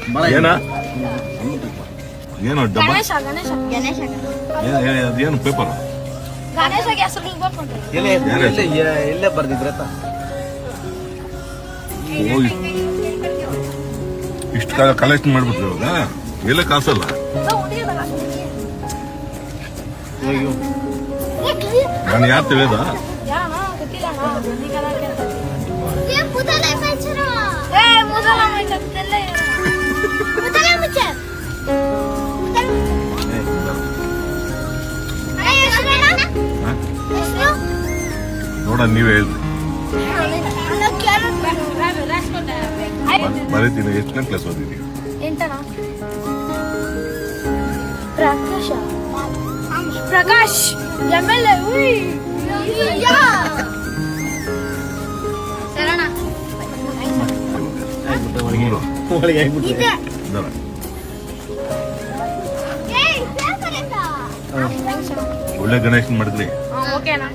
ಏನ ಏನು ಡಬ್ಬ ಗಣೇಶ ಗಣೇಶ ಗಣೇಶ ಅದೇನು ಪೇಪರ್ ಗಣೇಶಗೆ ಹೆಸರು ಬರ್ಕೊಂಡ್ರಿ ಎಲ್ಲೇ ಬರ್ದಿದ್ರ ಇಷ್ಟು ಕಲೆಕ್ಟ್ ಮಾಡ್ಬಿಟ್ರಿ ಇವಾಗ ಎಲ್ಲ ಕಾಸಲ್ಲ ನಾನು ಯಾರು ತಿಳಿಯೋದ ನೋಡ ನೀವೇ ಹೇಳ್ರಿ ಬರೀತೀನಿ ಎಷ್ಟನೇ ಕ್ಲಾಸ್ ಓದಿದ್ದೀವಿ ಪ್ರಕಾಶ್ ಪ್ರಕಾಶ್ ಎಮ್ಎಲ್ಎ ಶರಣ ಒಳಗೆ ಆಗ್ಬಿಟ್ರೆ ಒಳ್ಳೆ ಗಣೇಶನ್ ಮಾಡಿದ್ರಿ ಓಕೆನಾ